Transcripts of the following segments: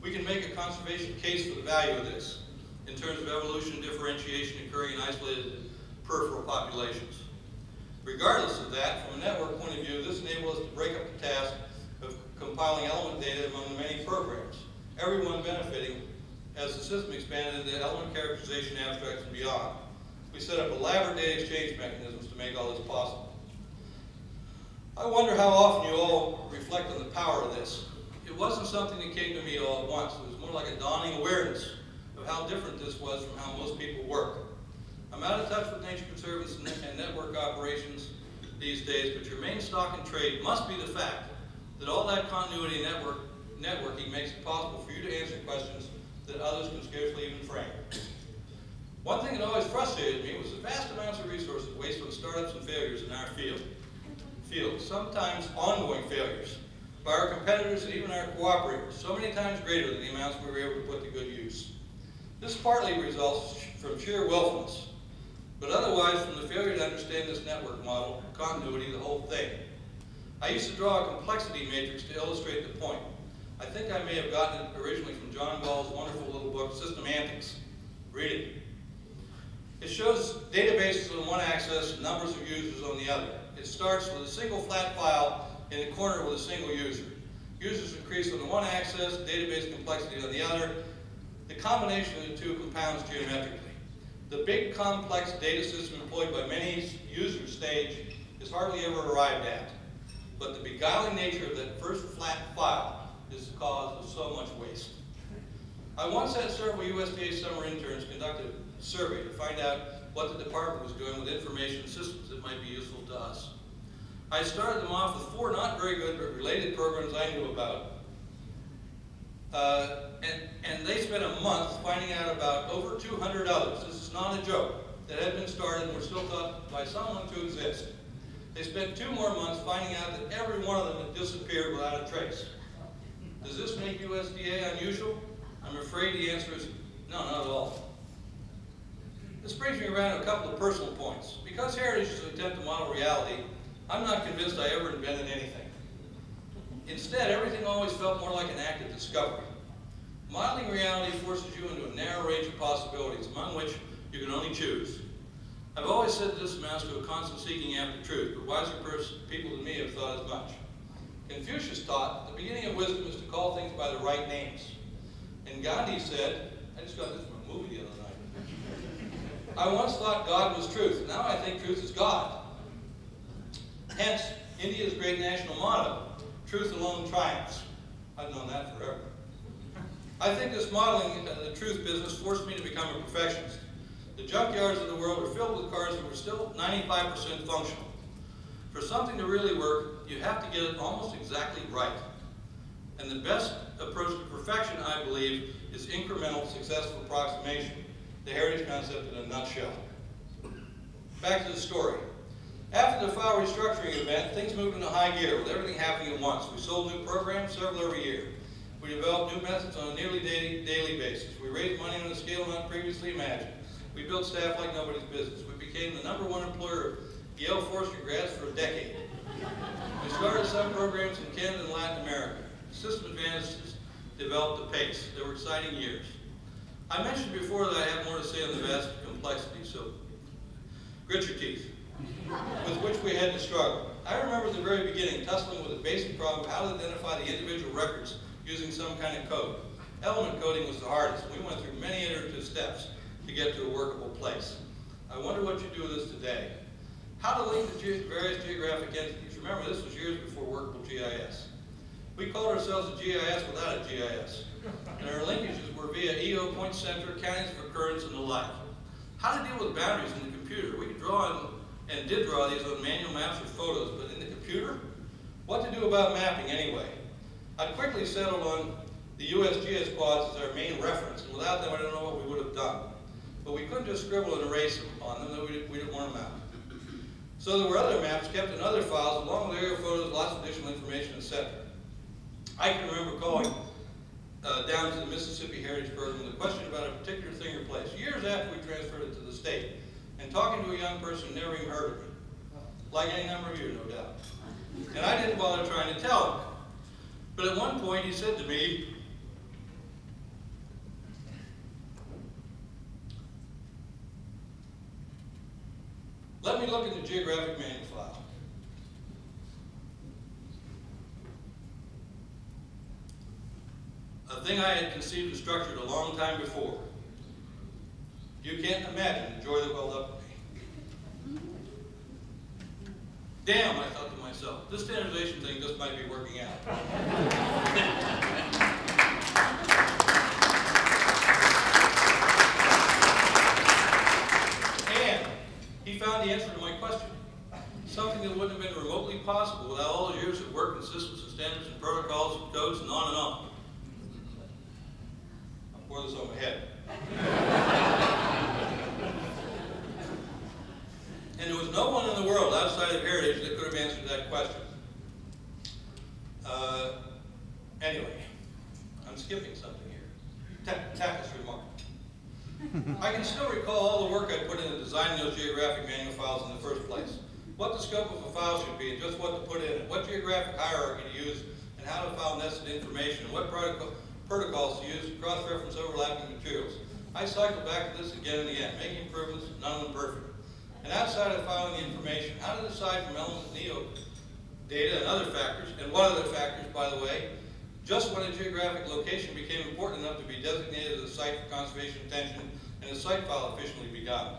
We can make a conservation case for the value of this in terms of evolution differentiation occurring in isolated peripheral populations. Regardless of that, from a network point of view, this enables us to break up the task of compiling element data among the many programs, everyone benefiting as the system expanded into element characterization, abstracts, and beyond. We set up elaborate data exchange mechanisms to make all this possible. I wonder how often you all reflect on the power of this. It wasn't something that came to me all at once. It was more like a dawning awareness of how different this was from how most people work. I'm out of touch with nature conservatives and network operations these days, but your main stock in trade must be the fact that all that continuity and networking makes it possible for you to answer questions that others can scarcely even frame. One thing that always frustrated me was the vast amounts of resources wasted on startups and failures in our field, sometimes ongoing failures, by our competitors and even our cooperators, so many times greater than the amounts we were able to put to good use. This partly results from sheer willfulness, but otherwise from the failure to understand this network model, continuity, the whole thing. I used to draw a complexity matrix to illustrate the point. I think I may have gotten it originally from John Gall's wonderful little book, Systemantics. Read it. It shows databases on one axis, numbers of users on the other. It starts with a single flat file in the corner with a single user. Users increase on the one axis, database complexity on the other. The combination of the two compounds geometrically. The big complex data system employed by many users stage is hardly ever arrived at. But the beguiling nature of that first flat file is the cause of so much waste. I once had several USDA summer interns conduct a survey to find out what the department was doing with information systems that might be useful to us. I started them off with 4 not very good but related programs I knew about. And they spent a month finding out about over 200 others. This is not a joke. That had been started and were still thought by someone to exist. They spent 2 more months finding out that every one of them had disappeared without a trace. Does this make USDA unusual? I'm afraid the answer is no, not at all. This brings me around to a couple of personal points. Because heritage is an attempt to model reality, I'm not convinced I ever invented anything. Instead, everything always felt more like an act of discovery. Modeling reality forces you into a narrow range of possibilities, among which you can only choose. I've always said this amounts to a constant seeking after truth, but wiser people than me have thought as much. Confucius taught the beginning of wisdom is to call things by the right names. And Gandhi said, I just got this from a movie the other night. I once thought God was truth. Now I think truth is God. Hence, India's great national motto, truth alone triumphs. I've known that forever. I think this modeling the truth business forced me to become a perfectionist. The junkyards of the world are filled with cars that were still 95% functional. For something to really work, you have to get it almost exactly right. And the best approach to perfection, I believe, is incremental, successful approximation, the heritage concept in a nutshell. Back to the story. After the file restructuring event, things moved into high gear with everything happening at once. We sold new programs, several every year. We developed new methods on a nearly daily basis. We raised money on a scale not previously imagined. We built staff like nobody's business. We became the #1 employer of Yale forestry grads for a decade. We started some programs in Canada and Latin America. System advantages developed apace. They were exciting years. I mentioned before that I have more to say on the vast complexity, so grit your teeth, with which we had to struggle. I remember at the very beginning tussling with the basic problem of how to identify the individual records using some kind of code. Element coding was the hardest. We went through many iterative steps to get to a workable place. I wonder what you do with this today. How to link the various geographic entities. Remember, this was years before workable GIS. We called ourselves a GIS without a GIS. And our linkages were via EO, point center, counties of occurrence, and the like. How to deal with boundaries in the computer. We could draw and did draw these on manual maps or photos, but in the computer? What to do about mapping anyway? I quickly settled on the USGS quads as our main reference, and without them I don't know what we would have done. But we couldn't just scribble and erase on them, though we didn't want them out. So there were other maps kept in other files, along with aerial photos, lots of additional information, etc. I can remember calling down to the Mississippi Heritage Program with a question about a particular thing or place, years after we transferred it to the state, and talking to a young person who never even heard of it. Like any number of you, no doubt. And I didn't bother trying to tell him. But at one point he said to me, the geographic manual file. A thing I had conceived and structured a long time before. You can't imagine the joy that welled up in me. Damn, I thought to myself, this standardization thing just might be working out. And he found the answer to my question. Something that wouldn't have been remotely possible without all the years of work in systems and standards and protocols and codes and on and on. I'll pour this on my head. And there was no one in the world outside of Heritage that could have answered that question. Anyway, I'm skipping something here. Tactless remark. I can still recall all the work I put into designing those geographic manual files in the first place. What the scope of a file should be and just what to put in it, what geographic hierarchy to use, and how to file nested information, and what protocols to use to cross-reference overlapping materials. I cycled back to this again and again, making improvements, none of them perfect. And outside of filing the information, how to decide from elements of NEO data and other factors, and what other factors, by the way, just when a geographic location became important enough to be designated as a site for conservation attention and a site file officially begun.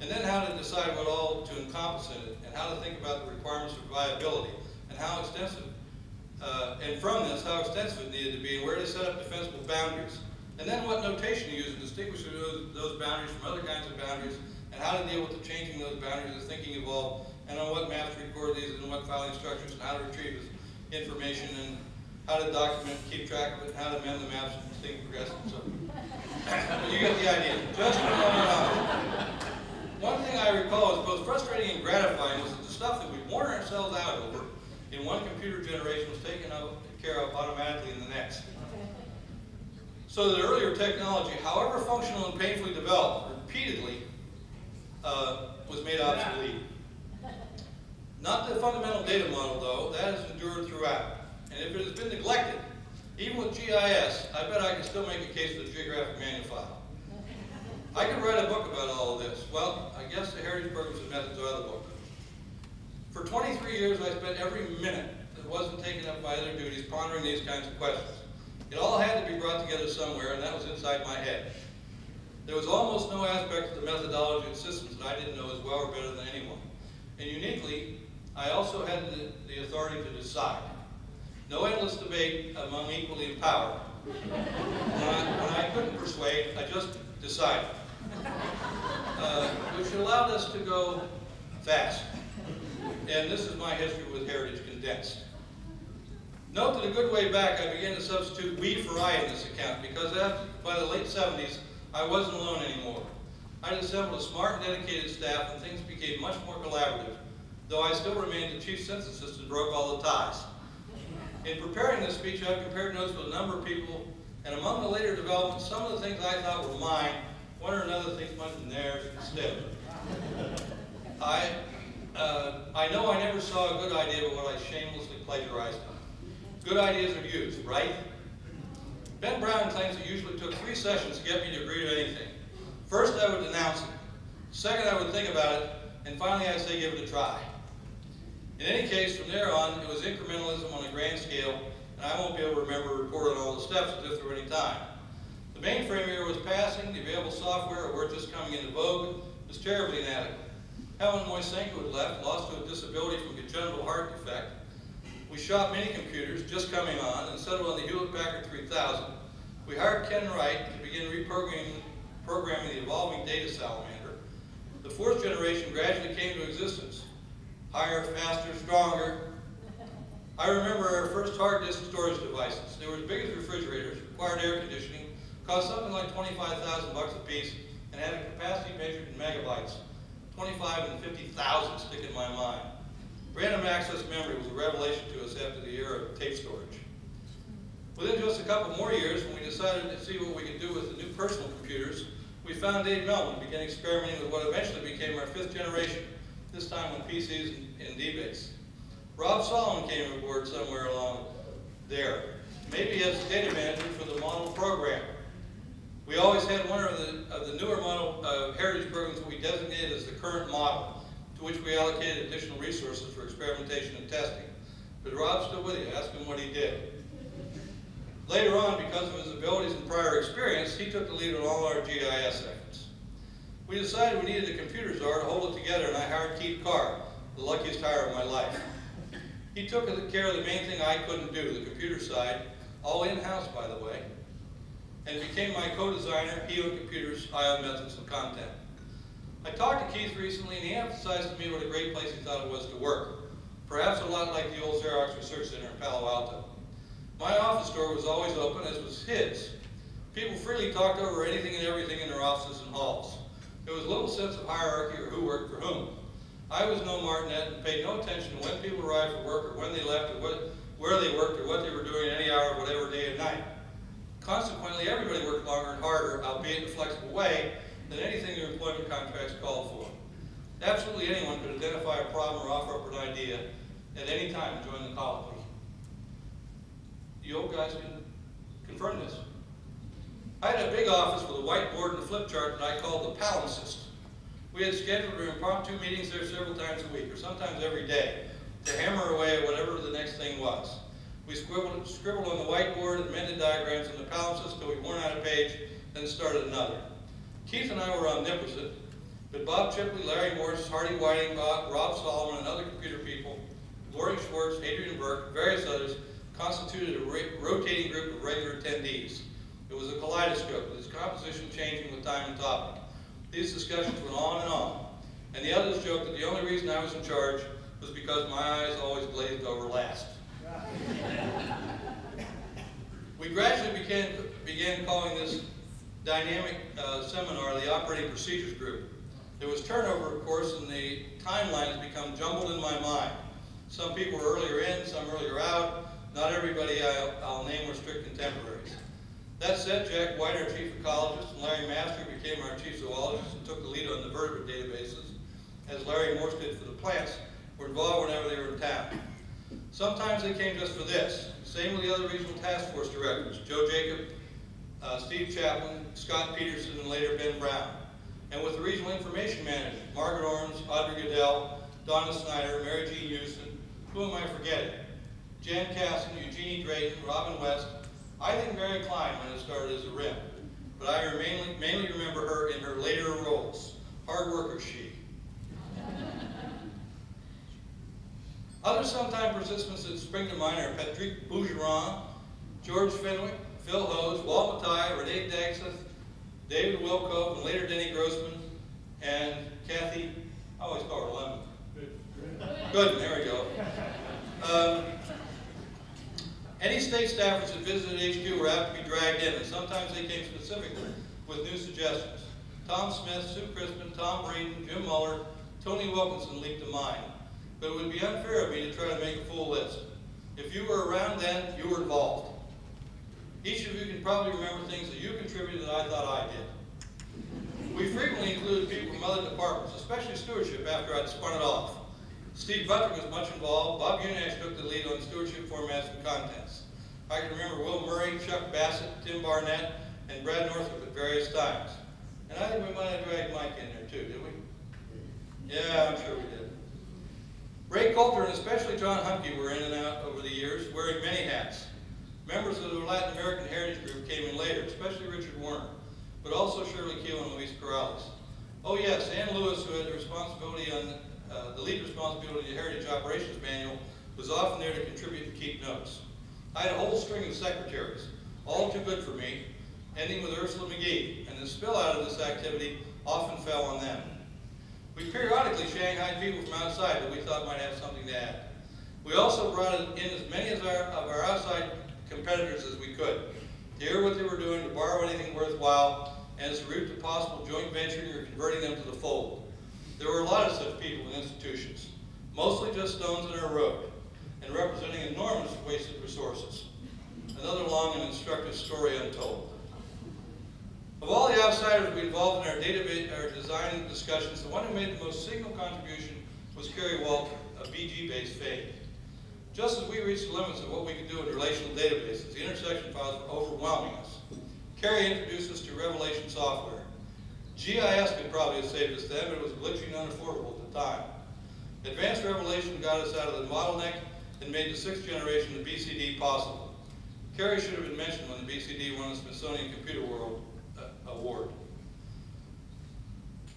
And then how to decide what all to encompass in it, and how to think about the requirements for viability, and how extensive, and from this, how extensive it needed to be, and where to set up defensible boundaries. And then what notation to use to distinguish those boundaries from other kinds of boundaries, and how to deal with the changing those boundaries as thinking evolved, and on what maps to record these, and what filing structures, and how to retrieve this information, and how to document, keep track of it, and how to amend the maps and things progress, and so on. You get the idea. Just a moment on. One thing I recall is both frustrating and gratifying was that the stuff that we worn ourselves out over in one computer generation was taken care of automatically in the next. So that earlier technology, however functional and painfully developed, repeatedly was made obsolete. Not the fundamental data model, though. That has endured throughout. And if it has been neglected, even with GIS, I bet I can still make a case for the geographic manual file. I could write a book about all of this. Well, I guess the Heritage Programs and Methods are the book. For 23 years, I spent every minute that wasn't taken up by other duties pondering these kinds of questions. It all had to be brought together somewhere, and that was inside my head. There was almost no aspect of the methodology and systems that I didn't know as well or better than anyone. And uniquely, I also had the authority to decide. No endless debate among equally empowered. When I couldn't persuade, I just decided. Which allowed us to go fast. And this is my history with Heritage condensed. Note that a good way back I began to substitute we for I in this account because by the late 70s I wasn't alone anymore. I'd assembled a smart and dedicated staff and things became much more collaborative, though I still remained the chief synthesist and broke all the ties. In preparing this speech I've compared notes with a number of people, and among the later developments some of the things I thought were mine, one or another thinks might have been theirs instead. I know I never saw a good idea but what I shamelessly plagiarized on. Good ideas are used, right? Ben Brown claims it usually took 3 sessions to get me to agree to anything. First, I would denounce it. Second, I would think about it. And finally, I'd say give it a try. In any case, from there on, it was incrementalism on a grand scale, and I won't be able to remember or report on all the steps as if there were any time. The mainframe era was passing, the available software, or were just coming into vogue, was terribly inadequate. Helen Moisenko had left, lost to a disability from congenital heart defect. We shot mini computers, just coming on, and settled on the Hewlett-Packard 3000. We hired Ken Wright to begin programming the evolving data salamander. The 4th generation gradually came to existence. Higher, faster, stronger. I remember our first hard disk storage devices. They were as big as refrigerators, required air conditioning, cost something like $25,000 a piece, and had a capacity measured in megabytes. 25 and 50,000 stick in my mind. Random access memory was a revelation to us after the era of tape storage. Within just a couple more years, when we decided to see what we could do with the new personal computers, we found Dave Melvin and began experimenting with what eventually became our 5th generation, this time with PCs and D-Base. Rob Solomon came aboard somewhere along there, maybe as data manager for the model program. We always had one of the newer model Heritage programs that we designated as the current model, to to which we allocated additional resources for experimentation and testing. But Rob's still with you. Ask him what he did. Later on, because of his abilities and prior experience, he took the lead on all our GIS efforts. We decided we needed a computer czar to hold it together, and I hired Keith Carr, the luckiest hire of my life. He took care of the main thing I couldn't do, the computer side, all in-house, by the way, and became my co-designer, he on computers, I on methods and content. I talked to Keith recently, and he emphasized to me what a great place he thought it was to work, perhaps a lot like the old Xerox Research Center in Palo Alto. My office door was always open, as was his. People freely talked over anything and everything in their offices and halls. There was little sense of hierarchy or who worked for whom. I was no martinet and paid no attention to when people arrived for work or when they left or where they worked or what they were doing any hour, whatever day or night. Consequently, everybody worked longer and harder, albeit in a flexible way, than anything their employment contracts called for. Absolutely anyone could identify a problem or offer up an idea at any time and join the colloquy. You old guys can confirm this. I had a big office with a whiteboard and a flip chart that I called the palimpsest. We had scheduled impromptu meetings there several times a week, or sometimes every day, to hammer away at whatever the next thing was. We scribbled on the whiteboard and amended diagrams in the palimpsest till we worn out a page, then started another. Keith and I were omnipresent, but Bob Chipley, Larry Morse, Hardy Whiting, Rob Solomon, and other computer people, Lori Schwartz, Adrian Burke, various others, constituted a rotating group of regular attendees. It was a kaleidoscope, with its composition changing with time and topic. These discussions went on, and the others joked that the only reason I was in charge was because my eyes always glazed over last. We gradually began calling this dynamic seminar the Operating Procedures Group. There was turnover, of course, and the timeline has become jumbled in my mind. Some people were earlier in, some earlier out. Not everybody I'll name were strict contemporaries. That said, Jack White, our chief ecologist, and Larry Master became our chief zoologist and took the lead on the vertebrate databases, as Larry Morse did for the plants, were involved whenever they were in town. Sometimes they came just for this. Same with the other regional task force directors, Joe Jacob, Steve Chaplin, Scott Peterson, and later Ben Brown. And with the regional information managers, Margaret Orms, Audrey Goodell, Donna Snyder, Mary Jean Houston, who am I forgetting? Jan Casson, Eugenie Drayton, Robin West. I think Mary Klein when it started as a RIM, but I mainly remember her in her later roles. Hard worker she. Other sometime participants that spring to mind are Patrick Bougeron, George Fenwick, Phil Hose, Walt Matai, Renee Dagseth, David Wilco, and later Denny Grossman, and Kathy, I always call her Lemon. Good, there we go. Any state staffers that visited HQ were apt to be dragged in, and sometimes they came specifically with new suggestions. Tom Smith, Sue Crispin, Tom Breeden, Jim Muller, Tony Wilkinson leaped to mind. But it would be unfair of me to try to make a full list. If you were around then, you were involved. Each of you can probably remember things that you contributed that I thought I did. We frequently included people from other departments, especially stewardship, after I'd spun it off. Steve Butler was much involved. Bob Unash took the lead on stewardship formats and contents. I can remember Will Murray, Chuck Bassett, Tim Barnett, and Brad Northrup at various times. And I think we might have dragged Mike in there too, did we? Yeah, I'm sure we did. Ray Coulter and especially John Humke were in and out over the years, wearing many hats. Members of the Latin American Heritage Group came in later, especially Richard Warner, but also Shirley Keel and Luis Corrales. Oh yes, Ann Lewis, who had the responsibility on the lead responsibility of the Heritage Operations Manual, was often there to contribute and keep notes. I had a whole string of secretaries, all too good for me, ending with Ursula McGee, and the spill out of this activity often fell on them. We periodically shanghaied people from outside that we thought might have something to add. We also brought in as many of our outside competitors as we could, to hear what they were doing, to borrow anything worthwhile, and as a route to possible joint venturing or converting them to the fold. There were a lot of such people and institutions, mostly just stones in our road, and representing enormous wasted resources. Another long and instructive story untold. Of all the outsiders we involved in our database, our design discussions, the one who made the most signal contribution was Kerry Walter, a BG-based fame. Just as we reached the limits of what we could do in relational databases, the intersection files were overwhelming us. Kerry introduced us to Revelation software. GIS could probably have saved us then, but it was glitchy and unaffordable at the time. Advanced revelation got us out of the bottleneck and made the 6th generation of BCD possible. Carrie should have been mentioned when the BCD won the Smithsonian Computer World Award.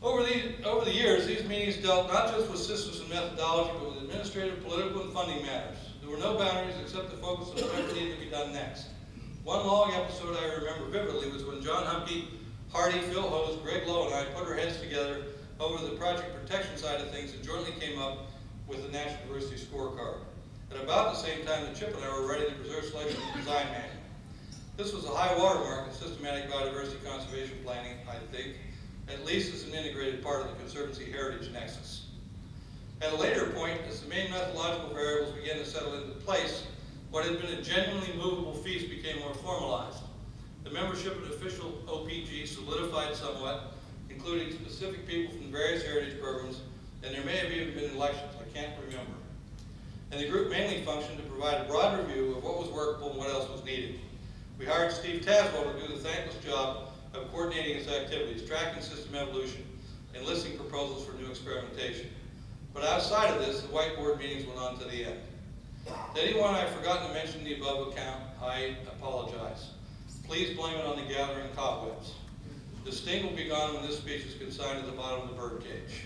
Over the years, these meetings dealt not just with systems and methodology, but with administrative, political, and funding matters. There were no boundaries except the focus on whatever needed to be done next. One long episode I remember vividly was when John Humke, Hardy, Phil Hose, Greg Lowe, and I put our heads together over the project protection side of things and jointly came up with the NatureServe scorecard. At about the same time that Chip and I were writing the Preserve Selection and Design Manual. This was a high watermark in systematic biodiversity conservation planning, I think, at least as an integrated part of the Conservancy Heritage Nexus. At a later point, as the main methodological variables began to settle into place, what had been a genuinely movable feast became more formalized. The membership in official OPG solidified somewhat, including specific people from various heritage programs, and there may have even been elections, I can't remember. And the group mainly functioned to provide a broad review of what was workable and what else was needed. We hired Steve Taswell to do the thankless job of coordinating its activities, tracking system evolution, and listing proposals for new experimentation. But outside of this, the whiteboard meetings went on to the end. To anyone I've forgotten to mention the above account, I apologize. Please blame it on the gathering cobwebs. The sting will be gone when this speech is consigned to the bottom of the birdcage.